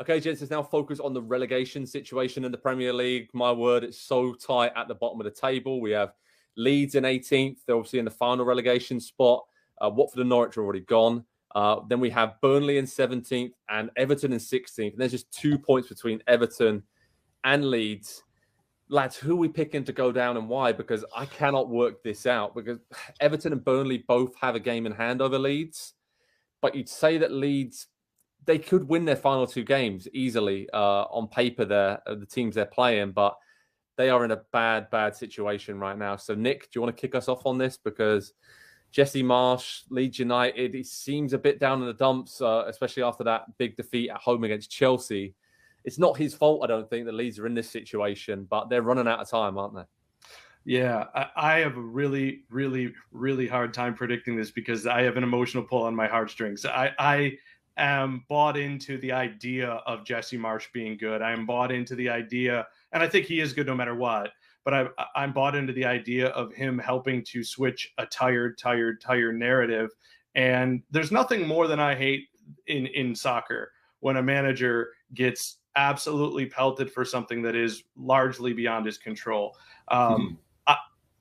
Okay, gents, let's now focus on the relegation situation in the Premier League. My word, it's so tight at the bottom of the table. We have Leeds in 18th. They're obviously in the final relegation spot. Watford and Norwich are already gone. Then we have Burnley in 17th and Everton in 16th. And there's just 2 points between Everton and Leeds. Lads, who are we picking to go down and why? Because I cannot work this out because Everton and Burnley both have a game in hand over Leeds. But you'd say that Leeds, they could win their final 2 games easily on paper there, the teams they're playing, but they are in a bad situation right now. So, Nick, do you want to kick us off on this? Because Jesse Marsch, Leeds United, he seems a bit down in the dumps, especially after that big defeat at home against Chelsea. It's not his fault, I don't think, that Leeds are in this situation, but they're running out of time, aren't they? Yeah, I have a really, really, really hard time predicting this because I have an emotional pull on my heartstrings. I am bought into the idea of Jesse Marsch being good. I am bought into the idea, and I think he is good no matter what, but I'm bought into the idea of him helping to switch a tired narrative. And there's nothing more than I hate in soccer when a manager gets absolutely pelted for something that is largely beyond his control.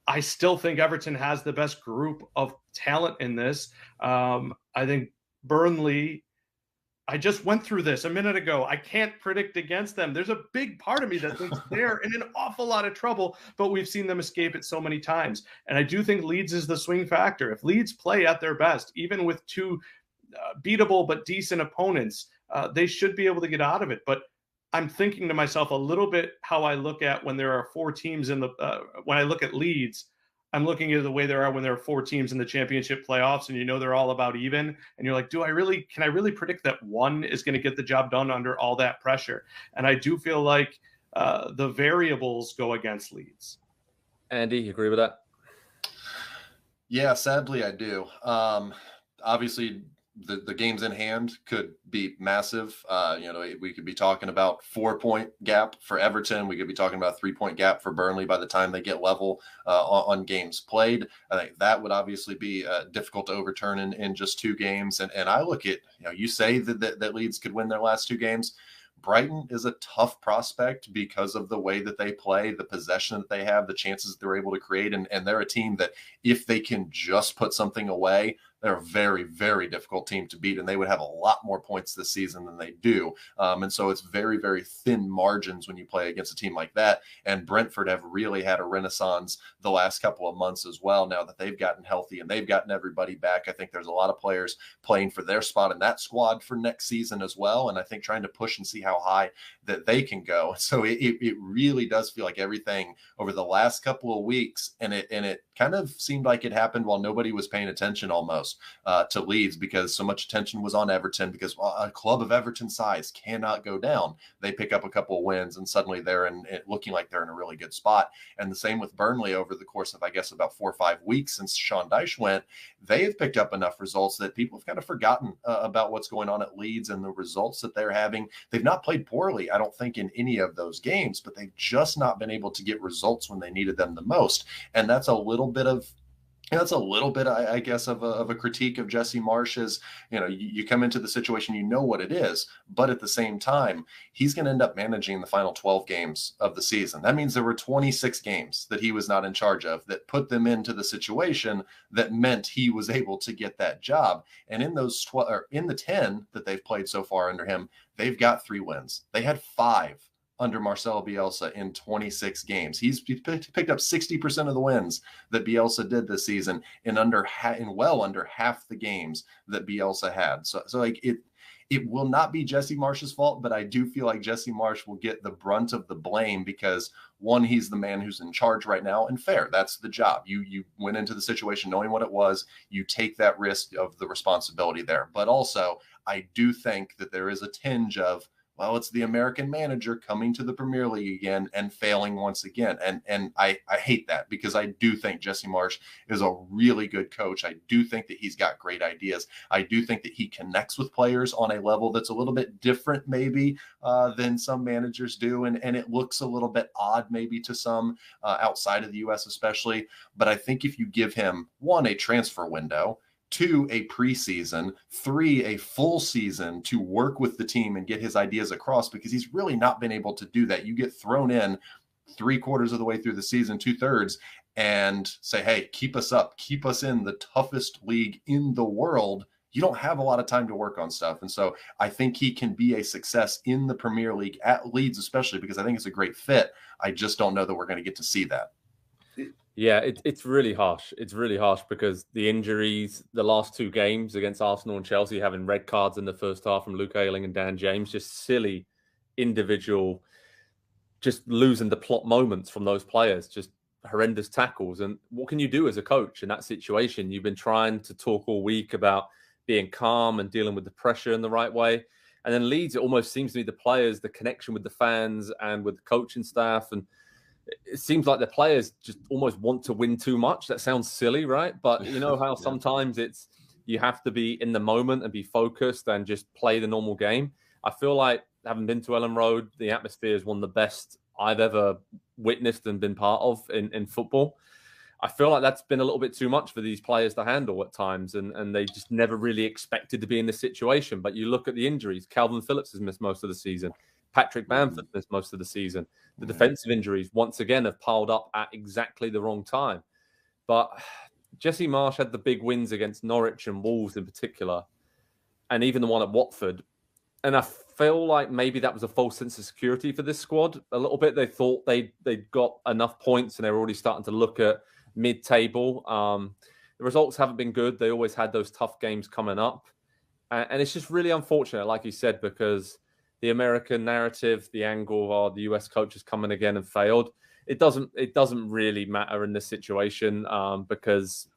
I still think Everton has the best group of talent in this. I think Burnley, I just went through this a minute ago. I can't predict against them. There's a big part of me that thinks they're in an awful lot of trouble, but we've seen them escape it so many times. And I do think Leeds is the swing factor. If Leeds play at their best, even with 2 beatable but decent opponents, they should be able to get out of it. But I'm thinking to myself a little bit how I look at when there are 4 teams in the when I look at Leeds, I'm looking at the way there are when there are 4 teams in the championship playoffs and they're all about even. And you're like, can I really predict that one is going to get the job done under all that pressure? And I do feel like the variables go against Leeds. Andy, you agree with that? Yeah, sadly I do. Obviously, the games in hand could be massive. We could be talking about 4-point gap for Everton. We could be talking about a 3-point gap for Burnley by the time they get level on games played. I think that would obviously be difficult to overturn in just 2 games. And I look at, you say that Leeds could win their last 2 games. Brighton is a tough prospect because of the way that they play, the possession that they have, the chances they're able to create. And they're a team that if they can just put something away, they're a very, very difficult team to beat, and they would have a lot more points this season than they do. And so it's very, very thin margins when you play against a team like that. And Brentford have really had a renaissance the last couple of months as well, now that they've gotten healthy and they've gotten everybody back. I think there's a lot of players playing for their spot in that squad for next season as well, and I think trying to push and see how high that they can go. So it really does feel like everything over the last couple of weeks, and it kind of seemed like it happened while nobody was paying attention almost to Leeds, because so much attention was on Everton, because a club of Everton size cannot go down. They pick up a couple of wins and suddenly they're looking like they're in a really good spot. And the same with Burnley over the course of, I guess, about 4 or 5 weeks since Sean Dyche went. They have picked up enough results that people have kind of forgotten about what's going on at Leeds and the results that they're having. They've not played poorly, I don't think, in any of those games, but they've just not been able to get results when they needed them the most. And that's a little bit, I guess, of a critique of Jesse Marsch. Is, you come into the situation, you know what it is, but at the same time, he's going to end up managing the final 12 games of the season. That means there were 26 games that he was not in charge of that put them into the situation that meant he was able to get that job. And in those 12, or in the 10 that they've played so far under him, they've got 3 wins. They had 5 under Marcelo Bielsa in 26 games. He's picked up 60% of the wins that Bielsa did this season in well under half the games that Bielsa had. So like it will not be Jesse Marsch's fault, but I do feel like Jesse Marsch will get the brunt of the blame because, one, he's the man who's in charge right now, and fair, that's the job. You went into the situation knowing what it was. You take that risk of the responsibility there. But also, I do think that there is a tinge of, well, it's the American manager coming to the Premier League again and failing once again. And I hate that, because I do think Jesse Marsch is a really good coach. I do think that he's got great ideas. I do think that he connects with players on a level that's a little bit different maybe than some managers do. And it looks a little bit odd maybe to some outside of the U.S. especially. But I think if you give him, one, a transfer window, 2, a preseason, 3, a full season to work with the team and get his ideas across, because he's really not been able to do that. You get thrown in 3/4 of the way through the season, 2/3, and say, hey, keep us up, keep us in the toughest league in the world. You don't have a lot of time to work on stuff. And so I think he can be a success in the Premier League at Leeds, especially because I think it's a great fit. I just don't know that we're going to get to see that. Yeah, it's really harsh. It's really harsh because the injuries, the last 2 games against Arsenal and Chelsea, having red cards in the first half from Luke Ayling and Dan James, just silly individual, just losing the plot moments from those players, just horrendous tackles. And what can you do as a coach in that situation? You've been trying to talk all week about being calm and dealing with the pressure in the right way. And then Leeds, it almost seems to me the players, the connection with the fans and with the coaching staff, and it seems like the players just almost want to win too much. That sounds silly, right? But you know how sometimes it's you have to be in the moment and be focused and just play the normal game. I feel like, having been to Ellen Road, the atmosphere is one of the best I've ever witnessed and been part of in football. I feel like that's been a little bit too much for these players to handle at times, and they just never really expected to be in this situation. But you look at the injuries. Calvin Phillips has missed most of the season. Patrick Bamford missed most of the season. The defensive injuries, once again, have piled up at exactly the wrong time. But Jesse Marsch had the big wins against Norwich and Wolves in particular, and even the one at Watford. And I feel like maybe that was a false sense of security for this squad. A little bit, they thought they'd got enough points and they were already starting to look at mid-table. The results haven't been good. They always had those tough games coming up. And it's just really unfortunate, like you said, because the American narrative, the angle of the US coach has come in again and failed. It doesn't really matter in this situation because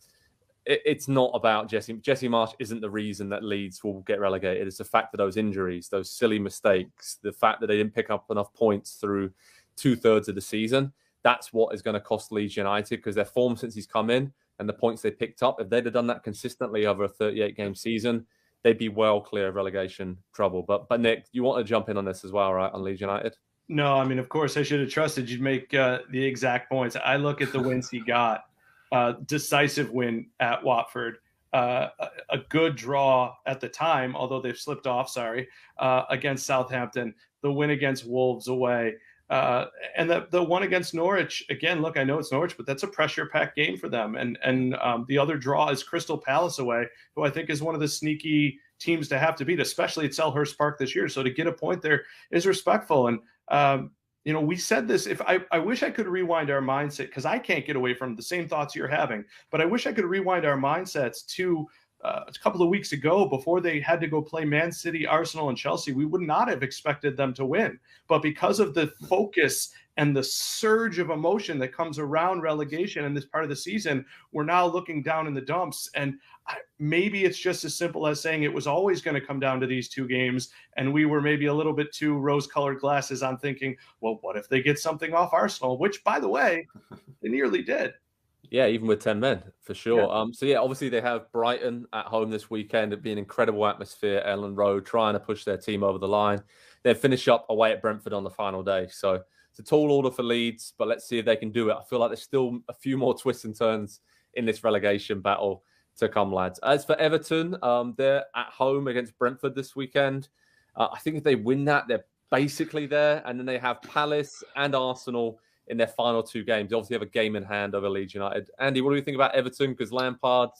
it's not about Jesse. Jesse Marsch isn't the reason that Leeds will get relegated. It's the fact that those injuries, those silly mistakes, the fact that they didn't pick up enough points through 2/3 of the season. That's what is going to cost Leeds United, because their form since he's come in and the points they picked up, if they'd have done that consistently over a 38-game season, they'd be well clear of relegation trouble. But Nick, you want to jump in on this as well, right, on Leeds United? No, I mean, of course, I should have trusted you'd make the exact points. I look at the wins he got. Decisive win at Watford. A good draw at the time, although they've slipped off, against Southampton. The win against Wolves away. And the one against Norwich, again, look, I know it's Norwich, but that's a pressure-packed game for them. And the other draw is Crystal Palace away, who I think is one of the sneaky teams to have to beat, especially at Selhurst Park this year. So to get a point there is respectful. And, we said this, if I wish I could rewind our mindset, because I can't get away from the same thoughts you're having, but I wish I could rewind our mindsets to a couple of weeks ago, before they had to go play Man City, Arsenal, and Chelsea. We would not have expected them to win. But because of the focus and the surge of emotion that comes around relegation in this part of the season, we're now looking down in the dumps. And maybe it's just as simple as saying it was always going to come down to these 2 games. And we were maybe a little bit too rose-colored glasses on thinking, well, what if they get something off Arsenal? Which, by the way, they nearly did. Yeah, even with 10 men, for sure. Yeah. Obviously they have Brighton at home this weekend. It'd be an incredible atmosphere, Ellen Road, trying to push their team over the line. They finish up away at Brentford on the final day. So it's a tall order for Leeds, but let's see if they can do it. I feel like there's still a few more twists and turns in this relegation battle to come, lads. As for Everton, they're at home against Brentford this weekend. I think if they win that, they're basically there. And then they have Palace and Arsenal in their final 2 games. They obviously have a game in hand over Leeds United. Andy, what do you think about Everton? Because Lampard,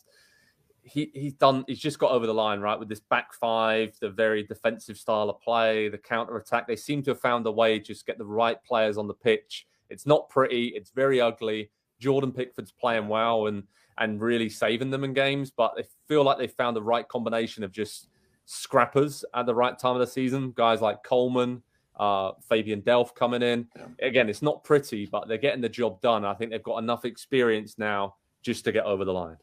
he's just got over the line, right, with this back 5, the very defensive style of play, the counter-attack. They seem to have found a way to just get the right players on the pitch. It's not pretty. It's very ugly. Jordan Pickford's playing well and really saving them in games, but they feel like they found the right combination of just scrappers at the right time of the season. Guys like Coleman, Fabian Delph coming in. Yeah. Again, it's not pretty, but they're getting the job done. I think they've got enough experience now just to get over the line.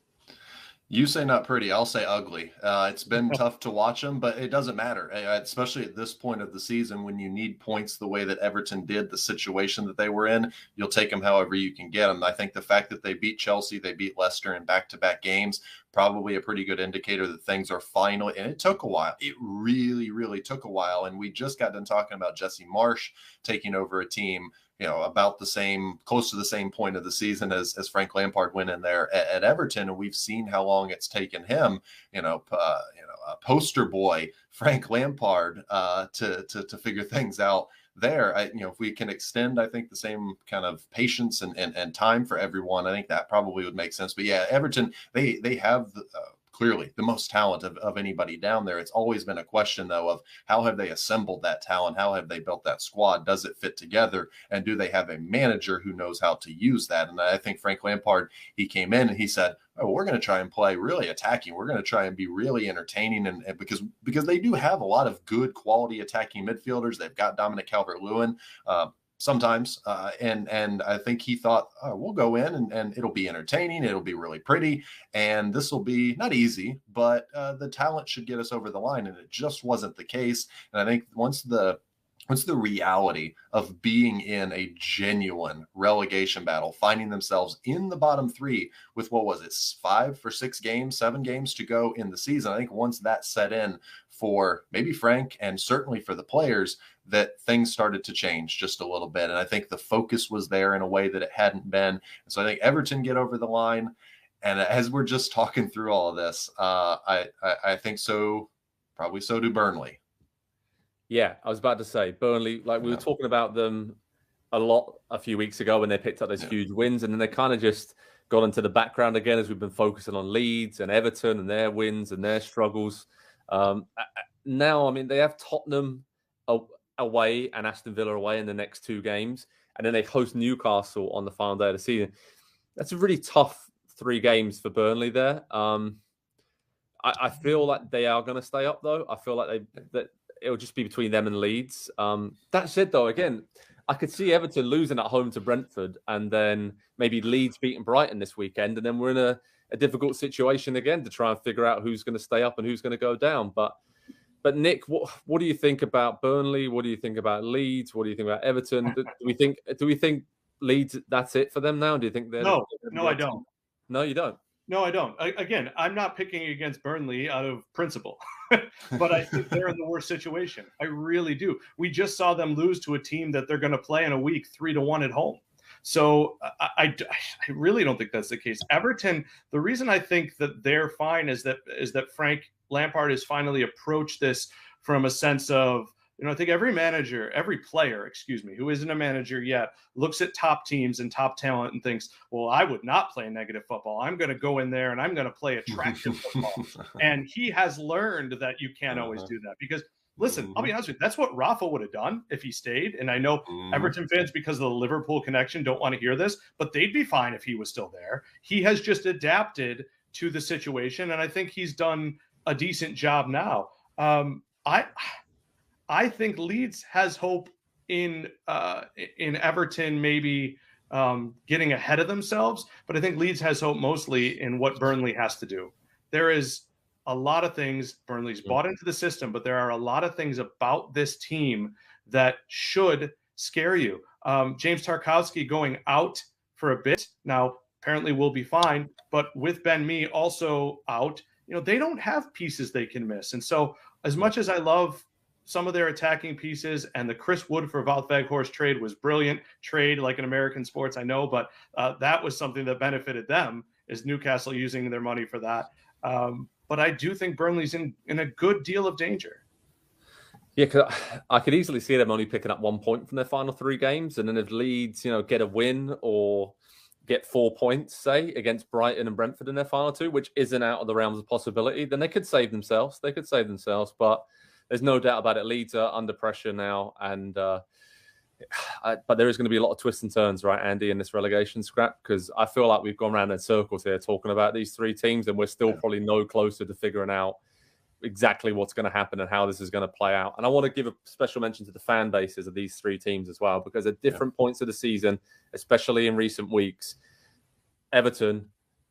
You say not pretty, I'll say ugly. It's been tough to watch them, but it doesn't matter, especially at this point of the season when you need points the way that Everton did, the situation that they were in. You'll take them however you can get them. I think the fact that they beat Chelsea, they beat Leicester in back-to-back games, probably a pretty good indicator that things are finally, and it took a while. It really, really took a while. And we just got done talking about Jesse Marsch taking over a team about the same, close to the same point of the season as Frank Lampard went in there at Everton, and we've seen how long it's taken him, a poster boy Frank Lampard to figure things out there. If we can extend, I think, the same kind of patience and time for everyone, I think that probably would make sense. But yeah, Everton, they have clearly the most talent of anybody down there. It's always been a question, though, of how have they assembled that talent? How have they built that squad? Does it fit together? And do they have a manager who knows how to use that? And I think Frank Lampard, he came in and he said, oh, we're going to try and play really attacking. We're going to try and be really entertaining. And because they do have a lot of good quality attacking midfielders. They've got Dominic Calvert-Lewin, sometimes. And I think he thought, oh, we'll go in and it'll be entertaining. It'll be really pretty. And this will be not easy, but the talent should get us over the line. And it just wasn't the case. And I think once the reality of being in a genuine relegation battle, finding themselves in the bottom three with, what was it, 7 games to go in the season. I think once that set in for maybe Frank and certainly for the players, that things started to change just a little bit. And I think the focus was there in a way that it hadn't been. And so I think Everton get over the line. And as we're just talking through all of this, I think so, probably so do Burnley. Yeah, I was about to say Burnley, we were talking about them a lot a few weeks ago when they picked up those huge wins, and then they kind of just got into the background again as we've been focusing on Leeds and Everton and their wins and their struggles. Now, I mean, they have Tottenham away and Aston Villa away in the next 2 games, and then they host Newcastle on the final day of the season. That's a really tough 3 games for Burnley there. I feel like they are going to stay up, though. I feel like it'll just be between them and Leeds. That said, though, again, I could see Everton losing at home to Brentford and then maybe Leeds beating Brighton this weekend. And then we're in a difficult situation again to try and figure out who's going to stay up and who's going to go down. But Nick, what do you think about Burnley? What do you think about Leeds? What do you think about Everton? Do we think Leeds, that's it for them now? Do you think they're... No, I don't. No, you don't? No, I don't. Again, I'm not picking against Burnley out of principle, but I think they're in the worst situation. I really do. We just saw them lose to a team that they're going to play in a week 3-1 at home. So I really don't think that's the case. Everton, the reason I think that they're fine is that Frank Lampard has finally approached this from a sense of, I think every player, who isn't a manager yet, looks at top teams and top talent and thinks, well, I would not play negative football. I'm going to go in there and I'm going to play attractive football. And he has learned that you can't always do that because, listen, I'll be honest with you, that's what Rafa would have done if he stayed. And I know Everton fans, because of the Liverpool connection, don't want to hear this, but they'd be fine if he was still there. He has just adapted to the situation, and I think he's done a decent job now. I think Leeds has hope in Everton maybe getting ahead of themselves, but I think Leeds has hope mostly in what Burnley has to do. There is a lot of things. Burnley's bought into the system, but there are a lot of things about this team that should scare you. James Tarkowski going out for a bit now apparently will be fine, but with Ben Mee also out, they don't have pieces they can miss. And so as much as I love some of their attacking pieces, and the Chris Wood for Wout Weghorst trade was brilliant trade, like in American sports, I know, but that was something that benefited them, is Newcastle using their money for that. But I do think Burnley's in a good deal of danger. Yeah, because I could easily see them only picking up 1 point from their final 3 games, and then if Leeds, get a win or get 4 points, say, against Brighton and Brentford in their final 2, which isn't out of the realms of possibility, then they could save themselves. But there's no doubt about it. Leeds are under pressure now, and but there is going to be a lot of twists and turns, right, Andy, in this relegation scrap, because I feel like we've gone around in circles here talking about these 3 teams, and we're still probably no closer to figuring out exactly what's going to happen and how this is going to play out. And I want to give a special mention to the fan bases of these 3 teams as well, because at different points of the season, especially in recent weeks, Everton,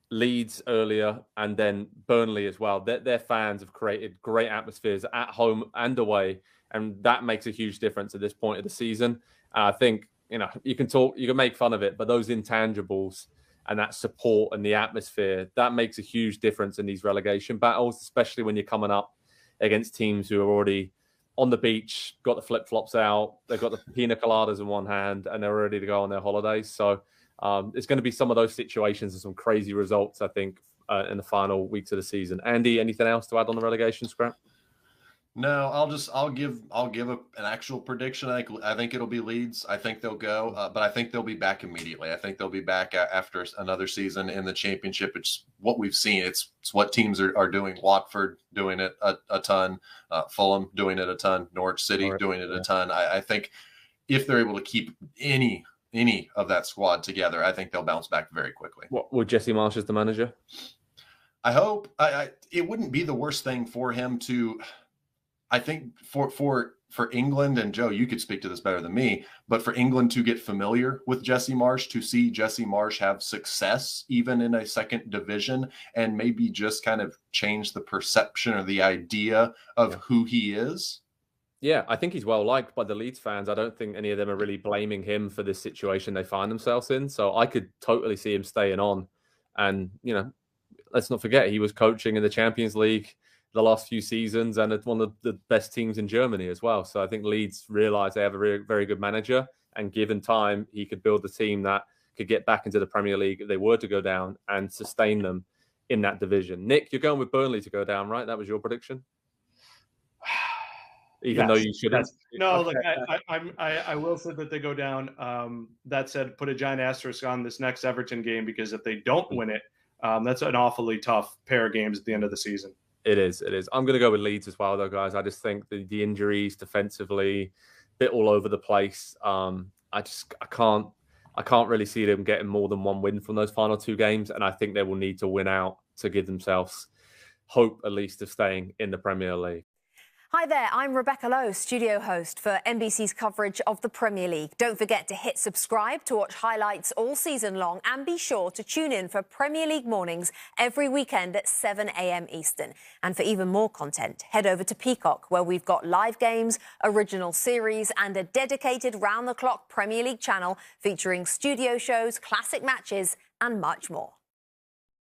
Leeds earlier, and then Burnley as well. Their fans have created great atmospheres at home and away, and that makes a huge difference at this point of the season. I think you can make fun of it, but those intangibles and that support and the atmosphere, that makes a huge difference in these relegation battles, especially when you're coming up against teams who are already on the beach, got the flip-flops out, they've got the pina coladas in one hand, and they're ready to go on their holidays. So it's going to be some of those situations and some crazy results, I think, in the final weeks of the season. Andy, anything else to add on the relegation scrap? No, I'll give an actual prediction. I think it'll be Leeds. I think they'll go, but I think they'll be back immediately. I think they'll be back after another season in the championship. It's what we've seen. It's what teams are doing. Watford doing it a ton, Fulham doing it a ton, Norwich City doing it a ton. I think if they're able to keep any of that squad together, I think they'll bounce back very quickly. What would Jesse Marsh as the manager? I hope. It wouldn't be the worst thing for him to. I think for England, and Joe, you could speak to this better than me, but for England to get familiar with Jesse Marsh, to see Jesse Marsh have success even in a second division, and maybe just kind of change the perception or the idea of who he is. Yeah, I think he's well liked by the Leeds fans. I don't think any of them are really blaming him for this situation they find themselves in. So I could totally see him staying on. And, let's not forget, he was coaching in the Champions League the last few seasons, and it's one of the best teams in Germany as well. So I think Leeds realised they have a very, very good manager, and given time, he could build a team that could get back into the Premier League if they were to go down and sustain them in that division. Nick, you're going with Burnley to go down, right? That was your prediction? Even though you shouldn't. No, look, I will say that they go down. That said, put a giant asterisk on this next Everton game, because if they don't win it, that's an awfully tough pair of games at the end of the season. It is. I'm going to go with Leeds as well, though, guys. I just think the injuries defensively, bit all over the place. I can't really see them getting more than one win from those final two games, and I think they will need to win out to give themselves hope, at least, of staying in the Premier League. Hi there, I'm Rebecca Lowe, studio host for NBC's coverage of the Premier League. Don't forget to hit subscribe to watch highlights all season long, and be sure to tune in for Premier League mornings every weekend at 7 a.m. Eastern. And for even more content, head over to Peacock, where we've got live games, original series, and a dedicated round-the-clock Premier League channel featuring studio shows, classic matches, and much more.